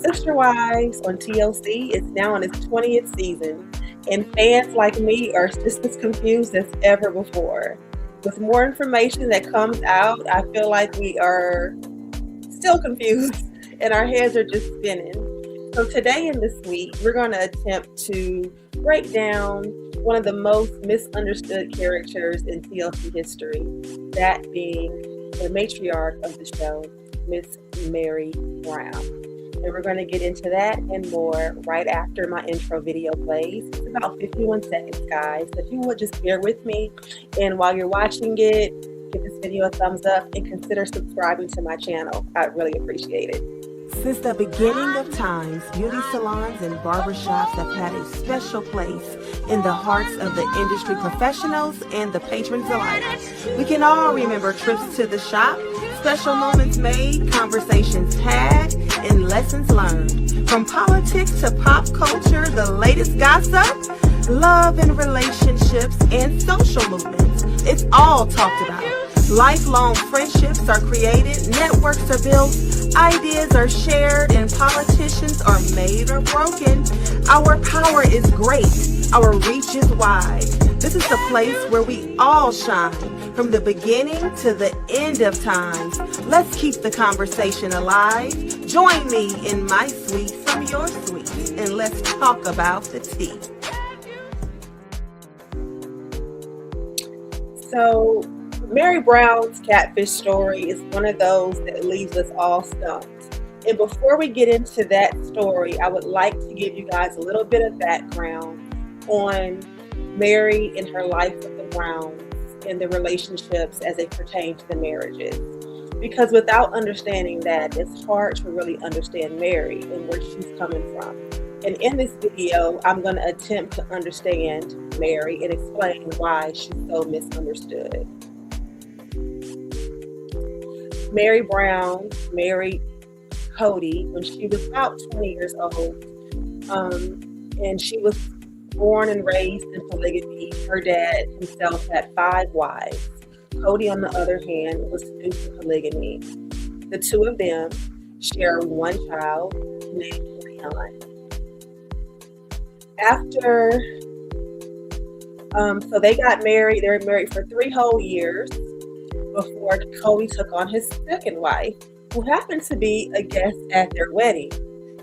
Sister Wives on TLC is now in its 20th season, and fans like me are just as confused as ever before. With more information that comes out, I feel like we are still confused and our heads are just spinning. So, today and this week, we're going to attempt to break down one of the most misunderstood characters in TLC history, that being the matriarch of the show, Miss Meri Brown. And we're going to get into that and more right after my intro video plays. It's about 51 seconds, guys. So if you would just bear with me, and while you're watching it, give this video a thumbs up and consider subscribing to my channel. I'd really appreciate it. Since the beginning of times, beauty salons and barbershops have had a special place in the hearts of the industry professionals and the patrons alike. We can all remember trips to the shop, special moments made, conversations had, and lessons learned. From politics to pop culture, the latest gossip, love and relationships, and social movements. It's all talked about. Lifelong friendships are created, networks are built, ideas are shared, and politicians are made or broken. Our power is great. Our reach is wide. This is the place where we all shine, from the beginning to the end of times. Let's keep the conversation alive. Join me in my suite from your suite, and let's talk about the tea. So, Meri Brown's catfish story is one of those that leaves us all stumped. And before we get into that story, I would like to give you guys a little bit of background on Meri and her life with the Browns and the relationships as they pertain to the marriages. Because without understanding that, it's hard to really understand Meri and where she's coming from. And in this video, I'm going to attempt to understand Meri and explain why she's so misunderstood. Meri Brown married Cody when she was about 20 years old, and she was born and raised in polygamy. Her dad himself had 5 wives. Cody, on the other hand, was new to polygamy. The two of them share one child named Leon. So they got married. They were married for 3 whole years before Cody took on his second wife, who happened to be a guest at their wedding.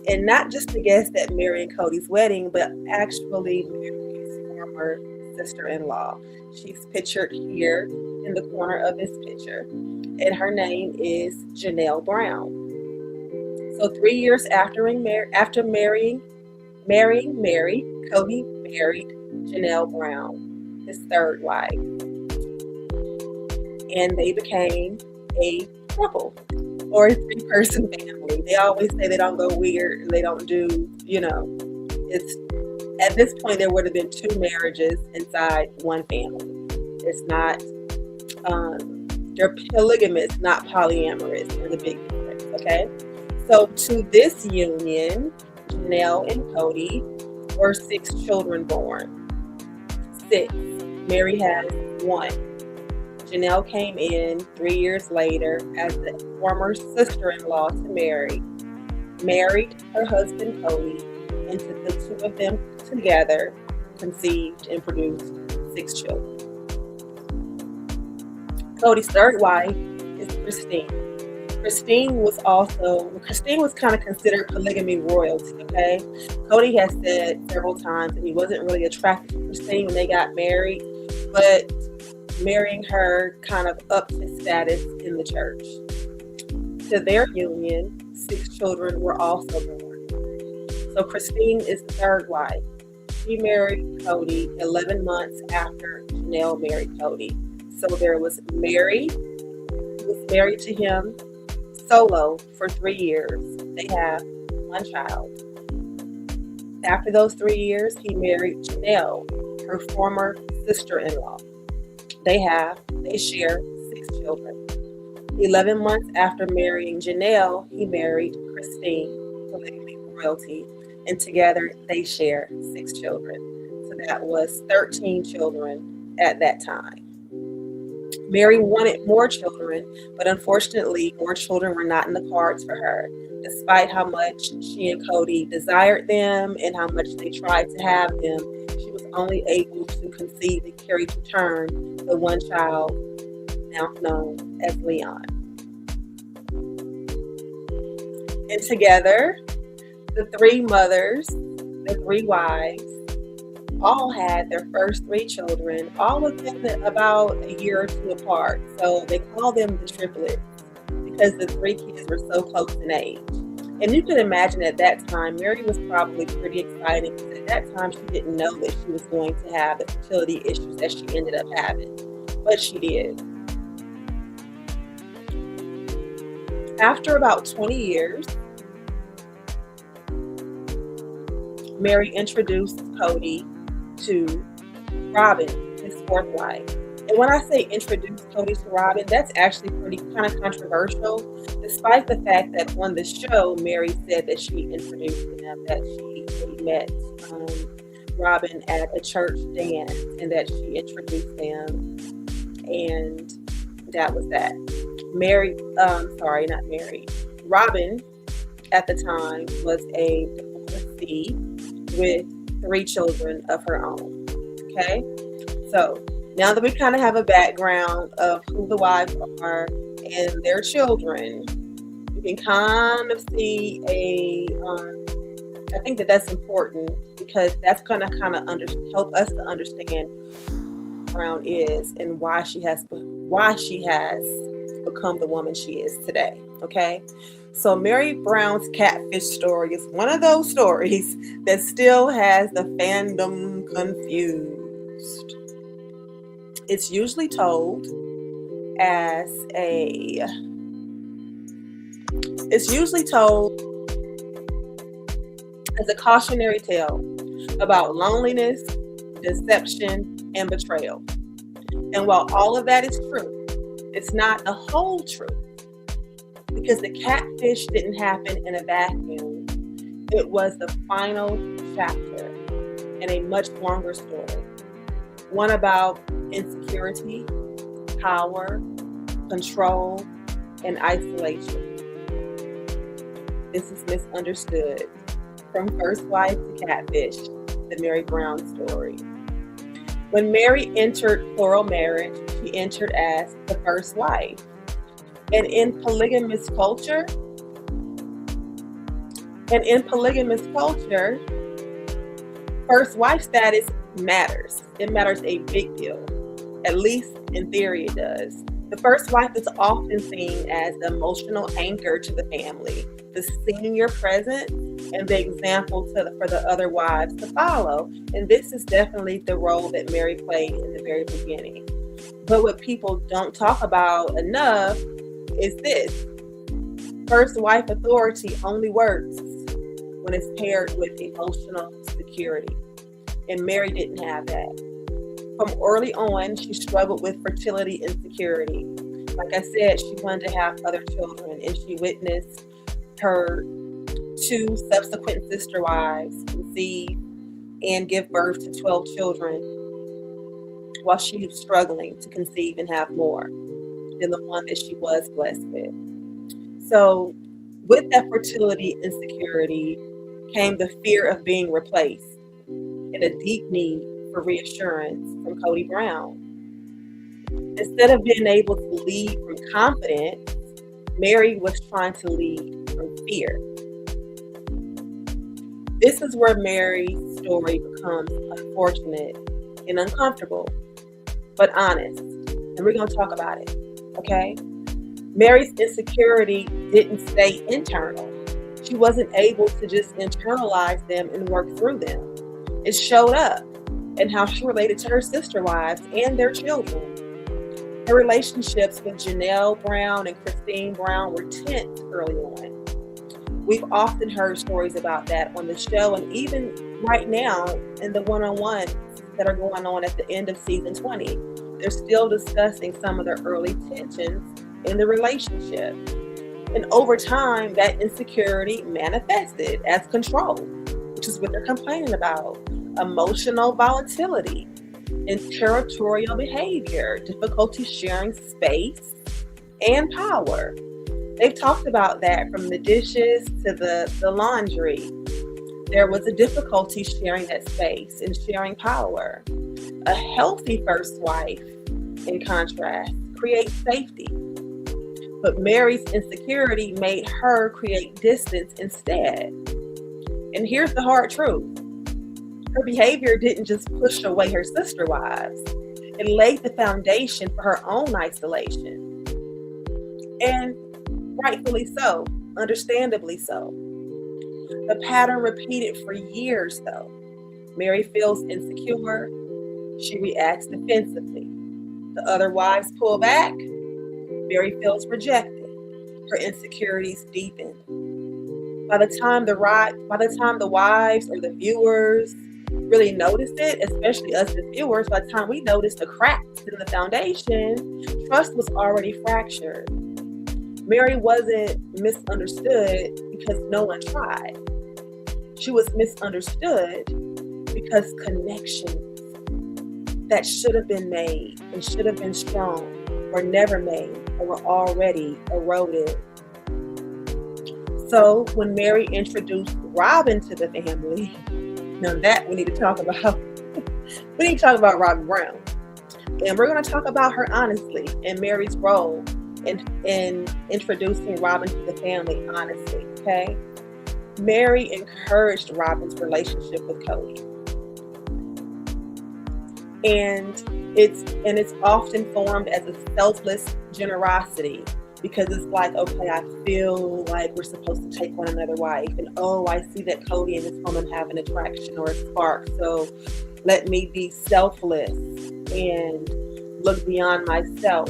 And not just a guest at Meri and Cody's wedding, but actually Meri's former sister-in-law. She's pictured here in the corner of this picture. And her name is Janelle Brown. So 3 years after marrying Meri, Cody married Janelle Brown, his third wife. And they became a couple or a 3-person family. They always say they don't go weird and they don't do, it's at this point there would have been 2 marriages inside one family. It's not, they're polygamous, not polyamorous. There's a big difference, okay? So to this union, Janelle and Cody were 6 children born. 6. Meri has 1. Janelle came in 3 years later as the former sister-in-law to Meri, married her husband Cody, and the 2 of them together conceived and produced 6 children. Cody's third wife is Christine. Christine was kind of considered polygamy royalty, okay? Cody has said several times that he wasn't really attracted to Christine when they got married, but marrying her kind of upped his status in the church. To their union, 6 children were also born. So Christine is the third wife. She married Cody 11 months after Janelle married Cody. So there was Meri, who was married to him solo for 3 years. They have 1 child. After those 3 years, he married Janelle, her former sister-in-law. They share 6 children. 11 months after marrying Janelle, he married Christine, polygamy royalty, and together they share 6 children. So that was 13 children at that time. Meri wanted more children, but unfortunately, more children were not in the cards for her. Despite how much she and Cody desired them and how much they tried to have them, she was only able to conceive and carry to term the one child now known as Leon. And together, the three mothers, the three wives, all had their first three children, all of them about a year or two apart. So they call them the triplets because the three kids were so close in age. And you can imagine at that time, Meri was probably pretty excited because at that time she didn't know that she was going to have the fertility issues that she ended up having. But she did. After about 20 years, Meri introduced Cody to Robin, his fourth wife. And when I say introduce Cody to Robin, that's actually pretty kind of controversial, despite the fact that on the show, Meri said that she introduced them, that she met Robin at a church dance and that she introduced them, and that was that. Robin at the time was a divorcee with 3 children of her own. Okay, so now that we kind of have a background of who the wives are and their children, you can kind of see I think that's important because that's going to kind of help us to understand who Brown is and why she has become the woman she is today. Okay, so Meri Brown's Catfish story is one of those stories that still has the fandom confused. It's usually told as a cautionary tale about loneliness, deception, and betrayal. And while all of that is true, it's not the whole truth, because the catfish didn't happen in a vacuum. It was the final chapter in a much longer story. One about insecurity, power, control, and isolation. This is misunderstood. From first wife to catfish, the Meri Brown story. When Meri entered plural marriage, she entered as the first wife. And in polygamous culture, first wife status matters. It matters a big deal. At least in theory it does. The first wife is often seen as the emotional anchor to the family, the senior presence, and the example for the other wives to follow. And this is definitely the role that Meri played in the very beginning. But what people don't talk about enough is this. First wife authority only works when it's paired with emotional security. And Meri didn't have that. From early on, she struggled with fertility insecurity. Like I said, she wanted to have other children, and she witnessed her 2 subsequent sister wives conceive and give birth to 12 children while she was struggling to conceive and have more than the one that she was blessed with. So with that fertility insecurity came the fear of being replaced and a deep need for reassurance from Cody Brown. Instead of being able to lead from confidence, Meri was trying to lead from fear. This is where Meri's story becomes unfortunate and uncomfortable, but honest. And we're going to talk about it, okay? Meri's insecurity didn't stay internal. She wasn't able to just internalize them and work through them. It showed up in how she related to her sister wives and their children. Her relationships with Janelle Brown and Christine Brown were tense early on. We've often heard stories about that on the show, and even right now in the one-on-ones that are going on at the end of season 20, they're still discussing some of the early tensions in the relationship. And over time, that insecurity manifested as control, which is what they're complaining about. Emotional volatility and territorial behavior, difficulty sharing space and power. They've talked about that, from the dishes to the laundry. There was a difficulty sharing that space and sharing power. A healthy first wife, in contrast, creates safety. But Mary's insecurity made her create distance instead. And here's the hard truth. Her behavior didn't just push away her sister wives. It laid the foundation for her own isolation. And rightfully so, understandably so. The pattern repeated for years, though. Meri feels insecure. She reacts defensively. The other wives pull back. Meri feels rejected. Her insecurities deepen. By the time the wives or the viewers really notice it, especially us as viewers, by the time we notice the cracks in the foundation, trust was already fractured. Meri wasn't misunderstood because no one tried. She was misunderstood because connections that should have been made and should have been strong were never made or were already eroded. So when Meri introduced Robin to the family, now that we need to talk about. We need to talk about Robin Brown. And we're going to talk about her honestly and Meri's role in introducing Robin to the family honestly, okay? Meri encouraged Robin's relationship with Cody. And it's often formed as a selfless generosity, because it's like, okay, I feel like we're supposed to take one another's wife, and oh, I see that Cody and this woman have an attraction or a spark, so let me be selfless and look beyond myself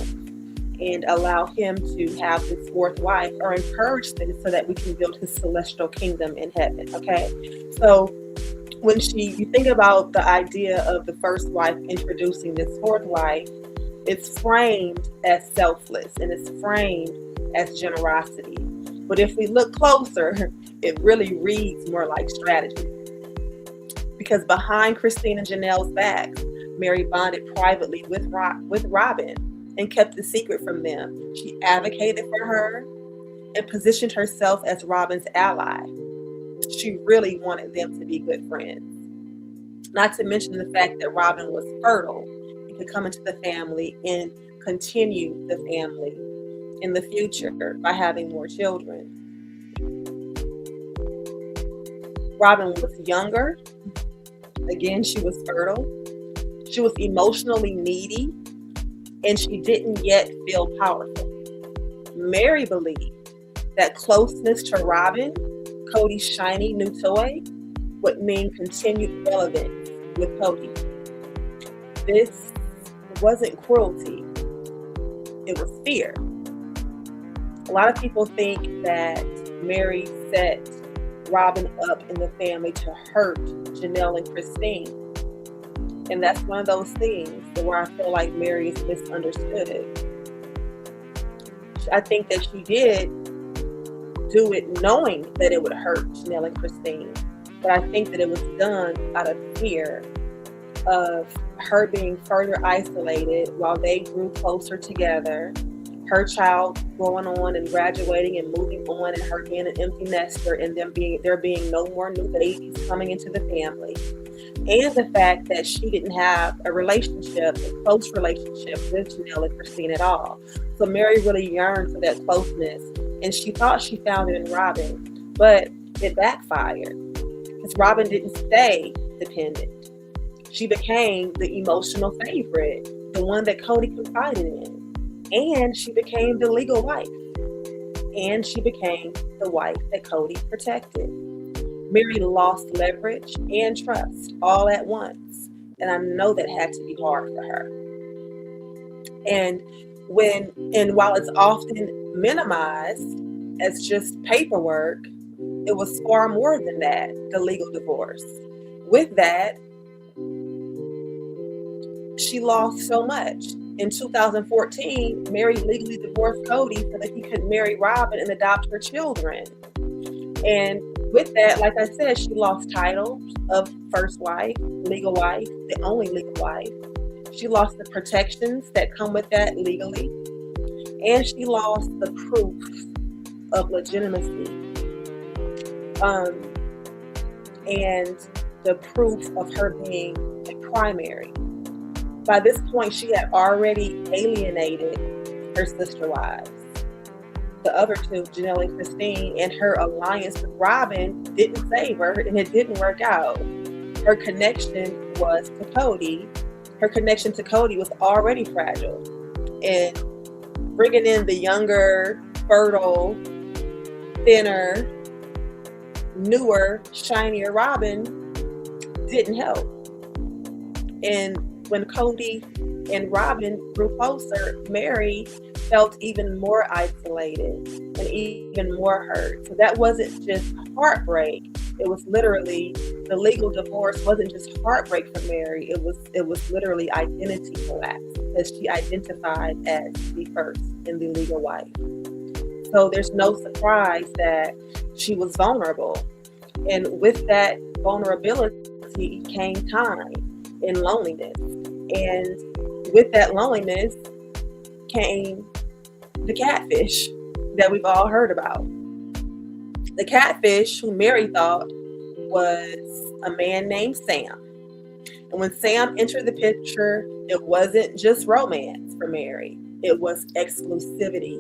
and allow him to have this fourth wife, or encourage this so that we can build his celestial kingdom in heaven. Okay, so when you think about the idea of the first wife introducing this fourth wife, it's framed as selfless and it's framed as generosity. But if we look closer, it really reads more like strategy. Because behind Christine and Janelle's backs, Meri bonded privately with Robin and kept the secret from them. She advocated for her and positioned herself as Robin's ally. She really wanted them to be good friends. Not to mention the fact that Robin was fertile and could come into the family and continue the family in the future by having more children. Robin was younger. Again, she was fertile. She was emotionally needy, and she didn't yet feel powerful. Meri believed that closeness to Robin, Cody's shiny new toy, would mean continued relevance with Cody. This wasn't cruelty, it was fear. A lot of people think that Meri set Robin up in the family to hurt Janelle and Christine. And that's one of those things where I feel like Meri is misunderstood. I think that she did do it knowing that it would hurt Janelle and Christine. But I think that it was done out of fear of her being further isolated while they grew closer together, her child growing on and graduating and moving on, and her being an empty nester, and there being no more new babies coming into the family. And the fact that she didn't have a close relationship with Janelle and Christine at all. So Meri really yearned for that closeness, and she thought she found it in Robin, but it backfired because Robin didn't stay dependent. She became the emotional favorite, the one that Cody confided in, and she became the legal wife, and she became the wife that Cody protected. Meri lost leverage and trust all at once, and I know that had to be hard for her. And while it's often minimized as just paperwork, it was far more than that, the legal divorce. With that, she lost so much. In 2014, Meri legally divorced Cody so that he could marry Robin and adopt her children. And with that, like I said, she lost title of first wife, legal wife, the only legal wife. She lost the protections that come with that legally. And she lost the proof of legitimacy, and the proof of her being a primary. By this point, she had already alienated her sister wives. The other two, Janelle and Christine, and her alliance with Robin didn't save her, and it didn't work out. Her connection was to Cody. Her connection to Cody was already fragile. And bringing in the younger, fertile, thinner, newer, shinier Robin didn't help. And when Cody and Robin grew closer, Meri felt even more isolated and even more hurt. So that wasn't just heartbreak. It was literally, the legal divorce wasn't just heartbreak for Meri. It was literally identity collapse, because she identified as the first and the legal wife. So there's no surprise that she was vulnerable. And with that vulnerability came time and loneliness. And with that loneliness came the catfish that we've all heard about. The catfish, who Meri thought was a man named Sam. And when Sam entered the picture, it wasn't just romance for Meri. It was exclusivity.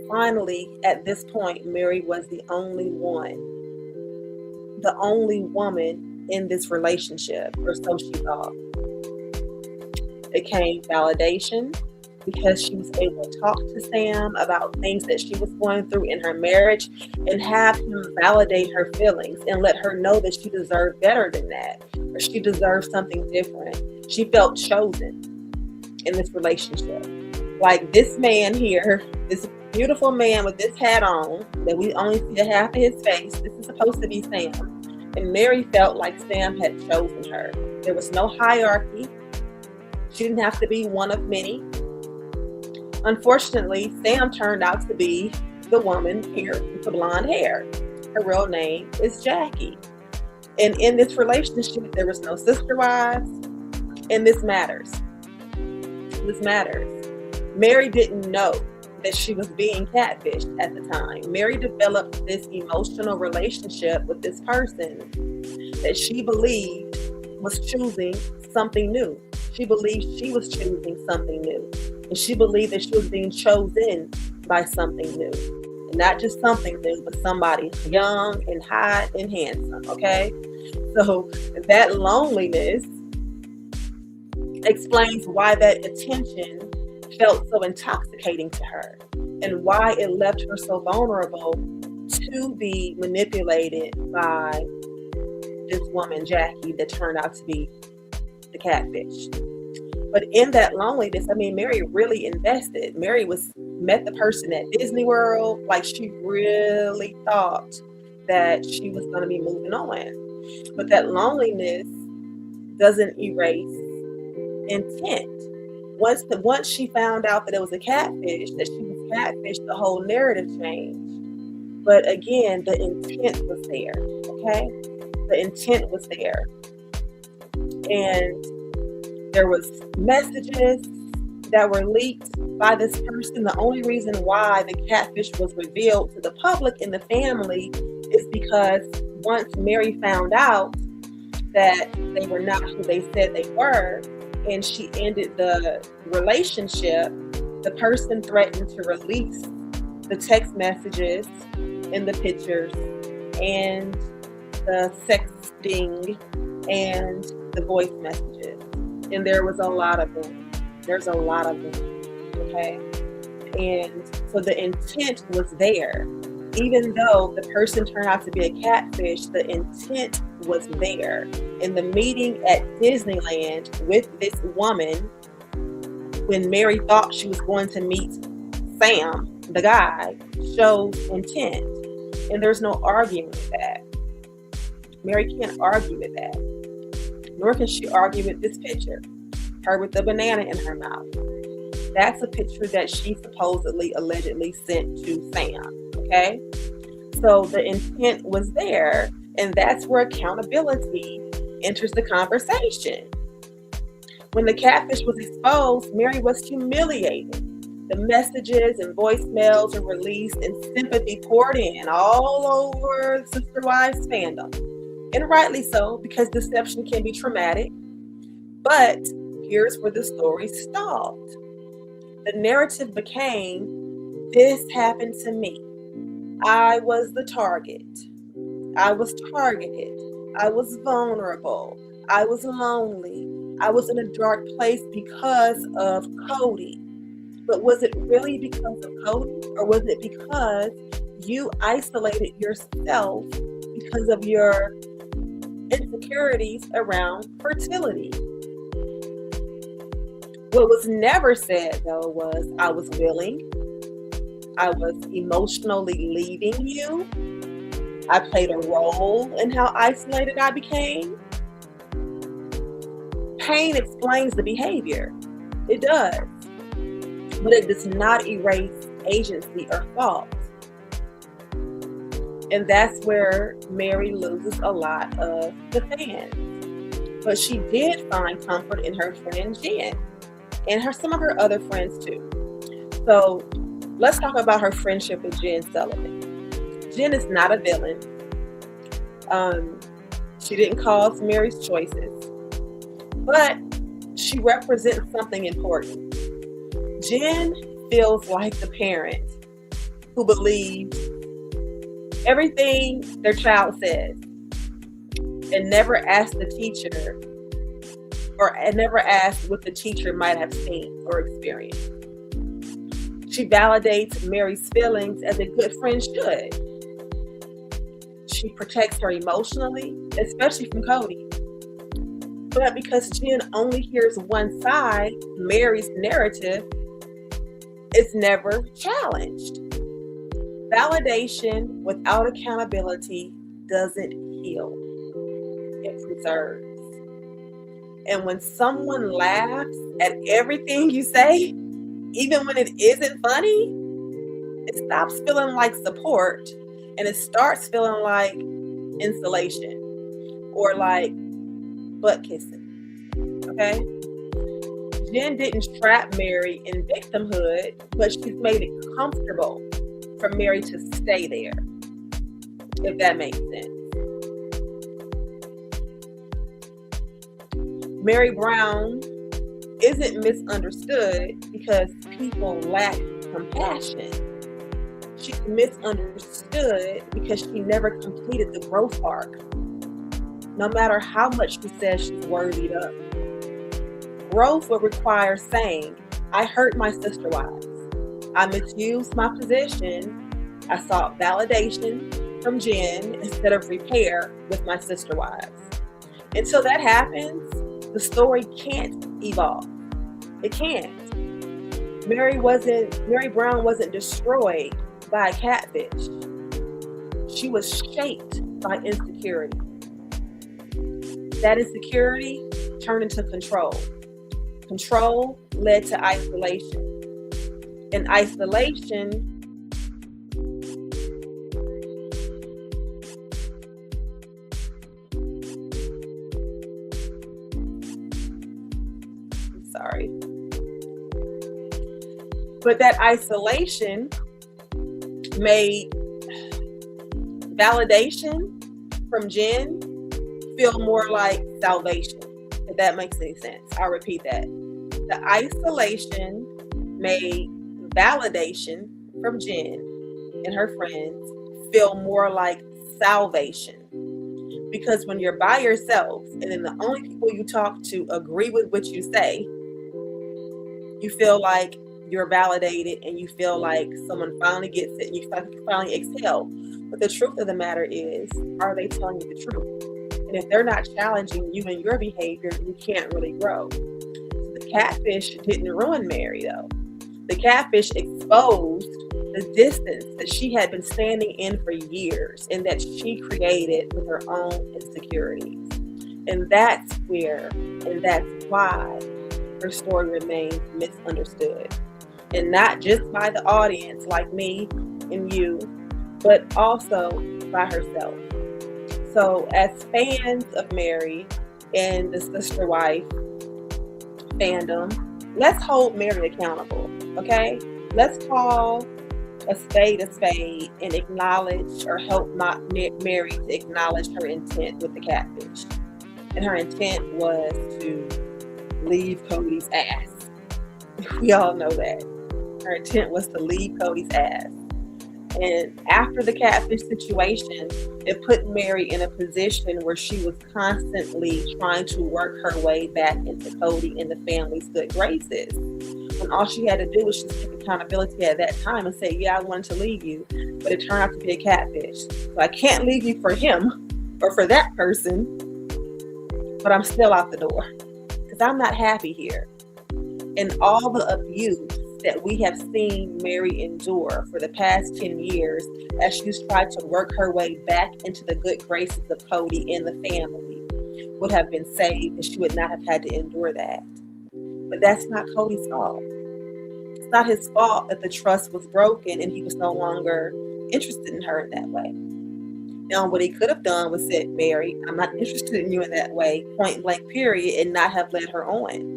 Finally, at this point, Meri was the only woman in this relationship, or so she thought. It came validation, because she was able to talk to Sam about things that she was going through in her marriage and have him validate her feelings and let her know that she deserved better than that, or she deserved something different. She felt chosen in this relationship. Like this man here, this beautiful man with this hat on, that we only see half of his face, this is supposed to be Sam. And Meri felt like Sam had chosen her. There was no hierarchy. She didn't have to be one of many. Unfortunately, Sam turned out to be the woman here with the blonde hair. Her real name is Jackie. And in this relationship, there was no sister wives. And this matters. This matters. Meri didn't know that she was being catfished at the time. Meri developed this emotional relationship with this person that she believed was choosing something new. She believed she was choosing something new. And she believed that she was being chosen by something new. And not just something new, but somebody young and hot and handsome, okay? So that loneliness explains why that attention felt so intoxicating to her, and why it left her so vulnerable to be manipulated by this woman, Jackie, that turned out to be the catfish. But in that loneliness, Meri really invested. Meri met the person at Disney World, like she really thought that she was going to be moving on. But that loneliness doesn't erase intent. Once she found out that it was a catfish, that she was catfished, the whole narrative changed. But again, the intent was there, okay? The intent was there. And there was messages that were leaked by this person. The only reason why the catfish was revealed to the public and the family is because once Meri found out that they were not who they said they were, and she ended the relationship, the person threatened to release the text messages and the pictures and the sexting and the voice messages. And there was a lot of them. There's a lot of them, okay? And so the intent was there. Even though the person turned out to be a catfish, the intent was there. In the meeting at Disneyland with this woman, when Meri thought she was going to meet Sam, the guy, shows intent. And there's no arguing with that. Meri can't argue with that. Nor can she argue with this picture. Her with the banana in her mouth. That's a picture that she supposedly, allegedly sent to Sam. Okay? So the intent was there, and that's where accountability enters the conversation. When the catfish was exposed, Meri was humiliated. The messages and voicemails are released and sympathy poured in all over Sister Wives fandom. And rightly so, because deception can be traumatic. But here's where the story stalled. The narrative became, this happened to me. I was the target. I was targeted. I was vulnerable. I was lonely. I was in a dark place because of Cody. But was it really because of Cody? Or was it because you isolated yourself because of your insecurities around fertility? What was never said, though, was I was willing. I was emotionally leaving you. I played a role in how isolated I became. Pain explains the behavior. It does. But it does not erase agency or fault. And that's where Meri loses a lot of the fans. But she did find comfort in her friend Jen and some of her other friends too. So let's talk about her friendship with Jen Sullivan. Jen is not a villain. She didn't cause Meri's choices, but she represents something important. Jen feels like the parent who believes everything their child says and never asks the teacher and never asks what the teacher might have seen or experienced. She validates Meri's feelings as a good friend should. She protects her emotionally, especially from Cody. But because Jen only hears one side, Meri's narrative is never challenged. Validation without accountability doesn't heal. It preserves. And when someone laughs at everything you say, even when it isn't funny, it stops feeling like support and it starts feeling like insulation or like butt kissing. Okay? Jen didn't trap Meri in victimhood, but she's made it comfortable for Meri to stay there, if that makes sense. Meri Brown isn't misunderstood because people lack compassion. She's misunderstood because she never completed the growth arc, no matter how much she says she's worthy of. Growth will require saying, I hurt my sister wives. I misused my position. I sought validation from Jen instead of repair with my sister wives. Until that happens, the story can't evolve. It can't. Meri Brown wasn't destroyed by a catfish. She was shaped by insecurity. That insecurity turned into control. Control led to isolation. And isolation But that isolation made validation from Jen feel more like salvation, if that makes any sense. I'll repeat that. The isolation made validation from Jen and her friends feel more like salvation. Because when you're by yourself and then the only people you talk to agree with what you say, you feel like you're validated and you feel like someone finally gets it and you finally exhale. But the truth of the matter is, are they telling you the truth? And if they're not challenging you and your behavior, you can't really grow. So the catfish didn't ruin Meri, though. The catfish exposed the distance that she had been standing in for years and that she created with her own insecurities. And that's where, and that's why her story remains misunderstood. And not just by the audience like me and you, but also by herself. So as fans of Meri and the sister wife fandom, let's hold Meri accountable, okay? let's call a spade and acknowledge or help Meri to acknowledge her intent with the catfish. And her intent was to leave Cody's ass. We all know that. Her intent was to leave Cody's ass. And after the catfish situation, it put Meri in a position where she was constantly trying to work her way back into Cody and the family's good graces. When all she had to do was just take accountability at that time and say, yeah, I wanted to leave you, but it turned out to be a catfish. So I can't leave you for him or for that person, but I'm still out the door because I'm not happy here. And all the abuse that we have seen Meri endure for the past 10 years as she's tried to work her way back into the good graces of Cody and the family would have been saved and she would not have had to endure that. But that's not Cody's fault. It's not his fault that the trust was broken and he was no longer interested in her in that way. Now, what he could have done was said, Meri, I'm not interested in you in that way, point blank period, and not have led her on.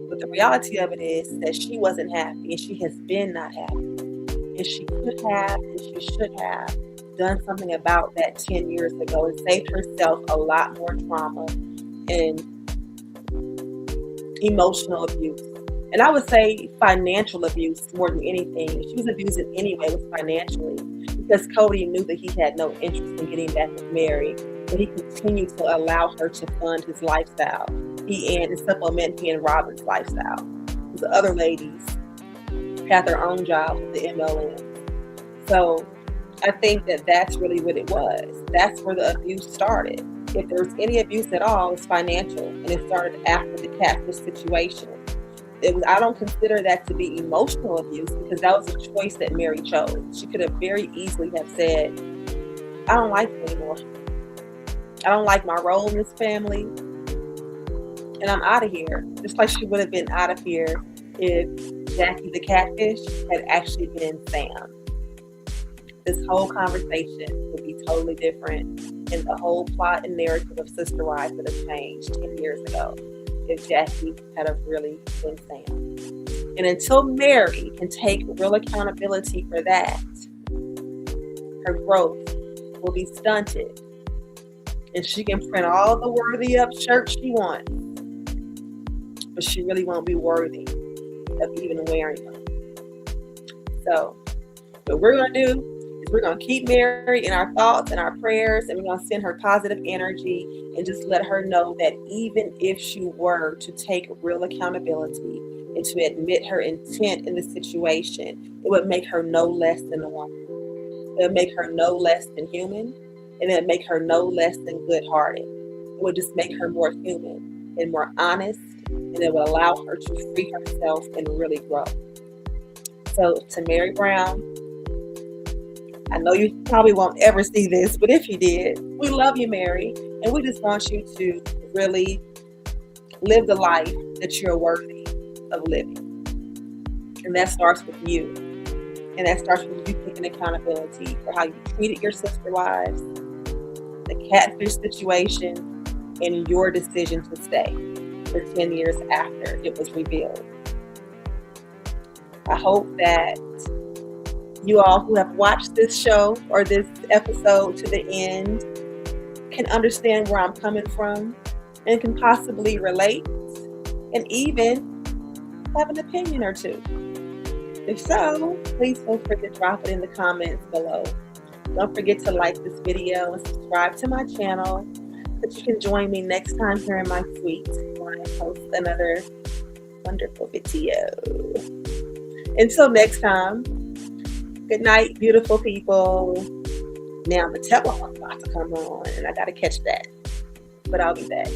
But the reality of it is that she wasn't happy and she has been not happy. And she could have and she should have done something about that 10 years ago and saved herself a lot more trauma and emotional abuse. And I would say financial abuse more than anything. She was abusing anyway, was financially, because Cody knew that he had no interest in getting back with Meri, but he continued to allow her to fund his lifestyle. To supplement he and Robin's lifestyle. The other ladies had their own jobs with the MLM. So I think that that's really what it was. That's where the abuse started. If there was any abuse at all, it's financial, and it started after the catfish situation. I don't consider that to be emotional abuse because that was a choice that Meri chose. She could have very easily have said, I don't like you anymore. I don't like my role in this family. And I'm out of here. Just like she would have been out of here if Jackie the catfish had actually been Sam. This whole conversation would be totally different, and the whole plot and narrative of Sister Wives would have changed 10 years ago if Jackie had have really been Sam. And until Meri can take real accountability for that, her growth will be stunted. And she can print all the worthy up shirts she wants, but she really won't be worthy of even wearing them. So what we're going to do is we're going to keep Meri in our thoughts and our prayers, and we're going to send her positive energy and just let her know that even if she were to take real accountability and to admit her intent in the situation, it would make her no less than a woman. It would make her no less than human, and it would make her no less than good-hearted. It would just make her more human and more honest, and it would allow her to free herself and really grow. So to Meri Brown, I know you probably won't ever see this, but if you did, we love you, Meri, and we just want you to really live the life that you're worthy of living. And that starts with you. And that starts with you taking accountability for how you treated your sister wives, the catfish situation, and your decision to stay for 10 years after it was revealed. I hope that you all who have watched this show or this episode to the end can understand where I'm coming from and can possibly relate and even have an opinion or two. If so, please feel free to drop it in the comments below. Don't forget to like this video and subscribe to my channel so that you can join me next time here in my suite when I post another wonderful video. Until next time, good night, beautiful people. Now the telephone's about to come on and I gotta catch that, but I'll be back.